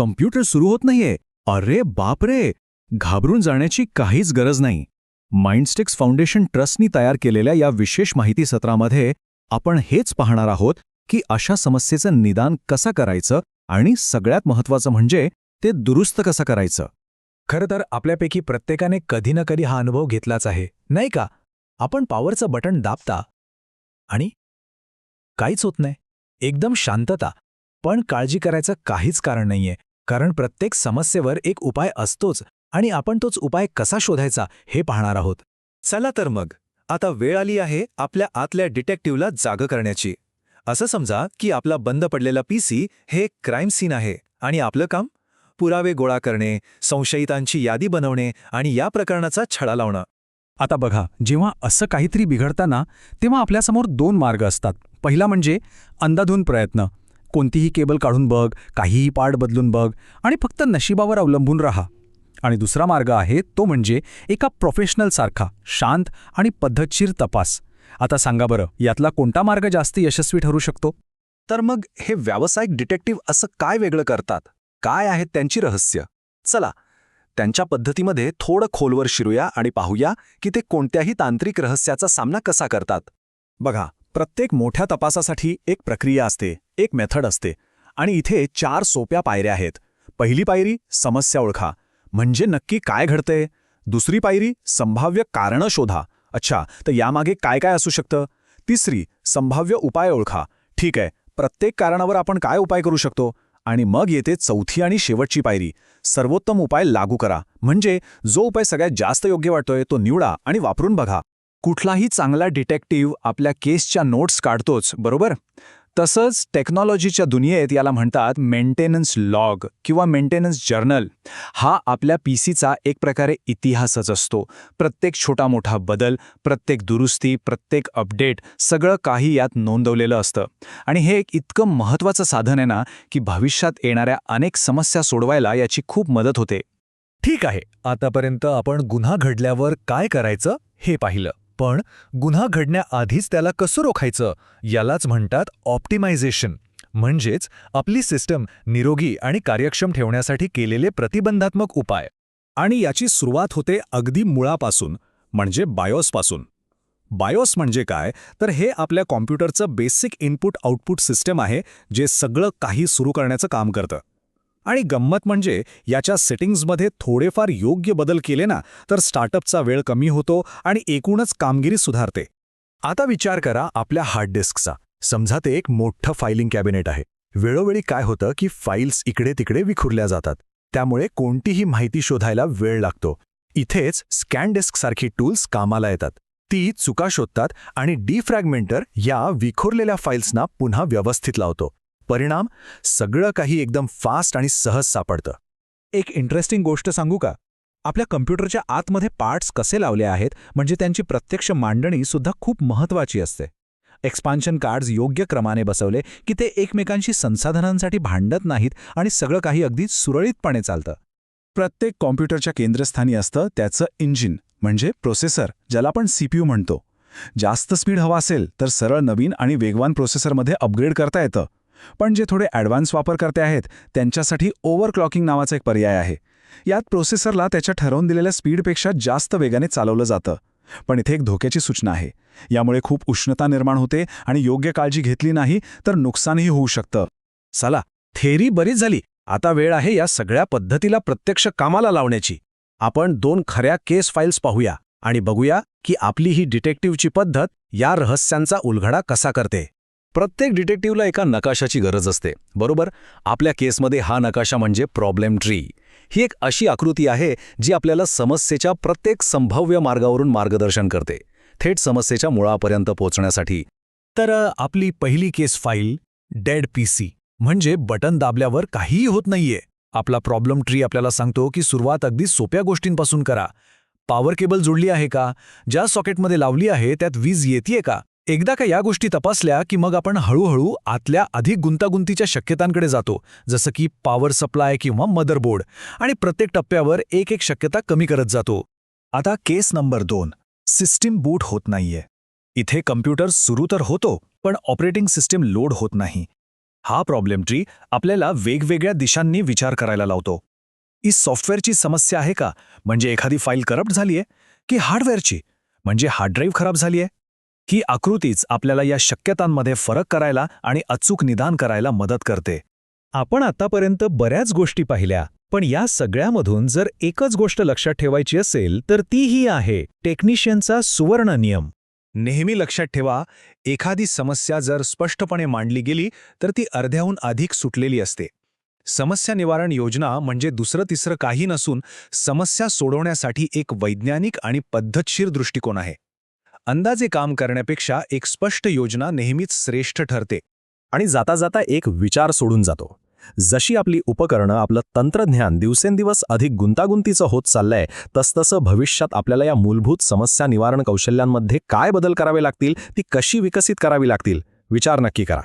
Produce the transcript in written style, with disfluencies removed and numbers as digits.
Computer सुरू होत नाहीये. अरे बापरे, घाबरून जाण्याची काहीच गरज नाही. माइंडस्टिक्स फाउंडेशन ट्रस्टनी तयार केलेल्या या विशेष माहिती सत्रामध्ये आपण हेच पाहणार आहोत की अशा समस्येचं निदान कसं करायचं आणि सगळ्यात महत्त्वाचं म्हणजे ते दुरुस्त कसं करायचं. खरं तर आपल्यापैकी प्रत्येकाने कधी ना कधी हा अनुभव घेतलाच आहे, नाही का? आपण पॉवरचं बटन दाबता आणि काहीच होत नाही, एकदम शांतता. पण काळजी करायचं काहीच कारण नाहीये, कारण प्रत्येक समस्येवर एक उपाय असतोच आणि आपण तोच उपाय कसा शोधायचा हे पाहणार आहोत. चला तर मग, आता वेळ आली आहे आपल्या आतल्या डिटेक्टिव्हला जागं करण्याची. असं समजा की आपला बंद पडलेला पीसी हे एक क्राईम सीन आहे आणि आपलं काम पुरावे गोळा करणे, संशयितांची यादी बनवणे आणि या प्रकरणाचा छडा लावणं. आता बघा, जेव्हा असं काहीतरी बिघडताना तेव्हा आपल्यासमोर दोन मार्ग असतात. पहिला म्हणजे अंधाधुंद प्रयत्न. कोणतीही केबल काढून बघ, काहीही पार्ट बदलून बघ आणि फक्त नशिबावर अवलंबून राहा. आणि दुसरा मार्ग आहे तो म्हणजे एका प्रोफेशनलसारखा शांत आणि पद्धतशीर तपास. आता सांगा बरं, यातला कोणता मार्ग जास्त यशस्वी ठरू शकतो? तर मग हे व्यावसायिक डिटेक्टिव्ह असं काय वेगळं करतात? काय आहेत त्यांची रहस्य? चला, त्यांच्या पद्धतीमध्ये थोडं खोलवर शिरूया आणि पाहूया की ते कोणत्याही तांत्रिक रहस्याचा सामना कसा करतात. बघा, प्रत्येक मोठ्या तपासासाठी एक प्रक्रिया असते, एक मेथड असते आणि इथे 4 सोप्या पायऱ्या आहेत. पहिली पायरी समस्या ओळखा, म्हणजे नक्की काय घडतंय. दुसरी पायरी संभाव्य कारणं शोधा. अच्छा, तर यामागे काय काय असू शकतं. तिसरी संभाव्य उपाय ओळखा. ठीक आहे, प्रत्येक कारणावर आपण काय उपाय करू शकतो. आणि मग येते चौथी आणि शेवटची पायरी, सर्वोत्तम उपाय लागू करा. म्हणजे जो उपाय सगळ्यात जास्त योग्य वाटतोय तो निवडा आणि वापरून बघा. कुठलाही चांगला डिटेक्टिव्ह आपल्या केसच्या नोट्स काढतोच, बरोबर? तसंच टेक्नॉलॉजीच्या दुनियेत याला म्हणतात मेंटेनन्स लॉग किंवा मेंटेनन्स जर्नल. हा आपल्या पीसीचा एक प्रकारे इतिहासच असतो. प्रत्येक छोटा मोठा बदल, प्रत्येक दुरुस्ती, प्रत्येक अपडेट, सगळं काही यात नोंदवलेलं असतं. आणि हे एक इतकं महत्त्वाचं साधन आहे ना की भविष्यात येणाऱ्या अनेक समस्या सोडवायला याची खूप मदत होते. ठीक आहे, आतापर्यंत आपण गुन्हा घडल्यावर काय करायचं हे पाहिलं. पण गुन्हा घडण्याआधीच त्याला कसं रोखायचं यालाच म्हणतात ऑप्टिमायझेशन. म्हणजेच आपली सिस्टम निरोगी आणि कार्यक्षम ठेवण्यासाठी केलेले प्रतिबंधात्मक उपाय. आणि याची सुरुवात होते अगदी मुळापासून, म्हणजे बायोसपासून. बायोस म्हणजे काय, तर हे आपल्या कॉम्प्युटरचं बेसिक इनपुट आउटपुट सिस्टम आहे, जे सगळं काही सुरू करण्याचं काम करतं. आणि गंमत म्हणजे याच्या सेटिंग्जमध्ये थोडेफार योग्य बदल केले ना तर स्टार्टअपचा वेळ कमी होतो आणि एकूणच कामगिरी सुधारते. आता विचार करा आपल्या हार्ड डिस्कचा. समजा ते एक मोठं फायलिंग कॅबिनेट आहे. वेळोवेळी काय होतं की फाईल्स इकडे तिकडे विखुरल्या जातात. त्यामुळे कोणतीही माहिती शोधायला वेळ लागतो. इथेच स्कॅन डिस्कसारखी टूल्स कामाला येतात. ती चुका शोधतात आणि डिफ्रॅगमेंटर या विखुरलेल्या फाईल्सना पुन्हा व्यवस्थित लावतो. परिणाम, सगळं काही एकदम फास्ट आणि सहज सापडतं. एक इंटरेस्टिंग गोष्ट सांगू का? आपल्या कम्प्युटरच्या आतमध्ये पार्ट्स कसे लावले आहेत म्हणजे त्यांची प्रत्यक्ष मांडणी सुद्धा खूप महत्त्वाची असते. एक्सपान्शन कार्ड्स योग्य क्रमाने बसवले की ते एकमेकांशी संसाधनांसाठी भांडत नाहीत आणि सगळं काही अगदी सुरळीतपणे चालतं. प्रत्येक कॉम्प्युटरच्या केंद्रस्थानी असतं त्याचं इंजिन, म्हणजे प्रोसेसर, ज्याला आपण सीपीयू म्हणतो. जास्त स्पीड हवा असेल तर सरळ नवीन आणि वेगवान प्रोसेसरमध्ये अपग्रेड करता येतं. पण जे थोडे ॲडव्हान्स वापरकर्ते आहेत त्यांच्यासाठी ओव्हरक्लॉकिंग नावाचा एक पर्याय आहे. यात प्रोसेसरला त्याच्या ठरवून दिलेल्या स्पीडपेक्षा जास्त वेगाने चालवलं जातं. पण इथे एक धोक्याची सूचना आहे. यामुळे खूप उष्णता निर्माण होते आणि योग्य काळजी घेतली नाही तर नुकसानही होऊ शकतं. चला, थेअरी बरीच झाली. आता वेळ आहे या सगळ्या पद्धतीला प्रत्यक्ष कामाला लावण्याची. आपण 2 खऱ्या केस फाईल्स पाहूया आणि बघूया की आपली ही डिटेक्टिव्हची पद्धत या रहस्यांचा उलगडा कसा करते. प्रत्येक डिटेक्टिव्हला एका नकाशाची गरज असते, बरोबर? आपल्या केसमध्ये हा नकाशा म्हणजे प्रॉब्लेम ट्री. ही एक अशी आकृती आहे जी आपल्याला समस्येच्या प्रत्येक संभाव्य मार्गावरून मार्गदर्शन करते, थेट समस्येच्या मुळापर्यंत पोहोचण्यासाठी. तर आपली पहिली केस फाईल डेड पीसी, म्हणजे बटन दाबल्यावर काहीही होत नाहीये. आपला प्रॉब्लेम ट्री आपल्याला सांगतो की सुरुवात अगदी सोप्या गोष्टींपासून करा. पॉवर केबल जोडली आहे का, ज्या सॉकेटमध्ये लावली आहे त्यात वीज येतेय का. एकदा का या गोष्टी तपासल्या की मग आपण हळूहळू आतल्या अधिक गुंतागुंतीच्या शक्यतांकडे जातो, जसं की पॉवर सप्लाय किंवा मदरबोर्ड, आणि प्रत्येक टप्प्यावर एक एक शक्यता कमी करत जातो. आता केस नंबर 2, सिस्टीम बूट होत नाहीये. इथे कम्प्युटर सुरू तर होतो पण ऑपरेटिंग सिस्टीम लोड होत नाही. हा प्रॉब्लेम ट्री आपल्याला वेगवेगळ्या दिशांनी विचार करायला लावतो. ही सॉफ्टवेअरची समस्या आहे का, म्हणजे एखादी फाईल करप्ट झालीये, की हार्डवेअरची, म्हणजे हार्ड ड्राईव्ह खराब झालीये? ही आकृतीच आपल्याला या शक्यतांमध्ये फरक करायला आणि अचूक निदान करायला मदत करते. आपण आतापर्यंत बऱ्याच गोष्टी पाहिल्या, पण या सगळ्यामधून जर एकच गोष्ट लक्षात ठेवायची असेल तर ती ही आहे टेक्निशियनचा सुवर्ण नियम. नेहमी लक्षात ठेवा, एखादी समस्या जर स्पष्टपणे मांडली गेली तर ती अर्ध्याहून अधिक सुटलेली असते. समस्या निवारण योजना म्हणजे दुसरं तिसरं काही नसून समस्या सोडवण्यासाठी एक वैज्ञानिक आणि पद्धतशीर दृष्टिकोन आहे. अंदाजे काम करण्यापेक्षा एक स्पष्ट योजना नेहमीच श्रेष्ठ ठरते. आणि जाता जाता एक विचार सोडून जातो. जशी आपली उपकरणं, आपलं तंत्रज्ञान दिवसेंदिवस अधिक गुंतागुंतीचं होत चाललंय, तसतसं भविष्यात आपल्याला या मूलभूत समस्या निवारण कौशल्यांमध्ये काय बदल करावे लागतील, ती कशी विकसित करावी लागतील, विचार नक्की करा.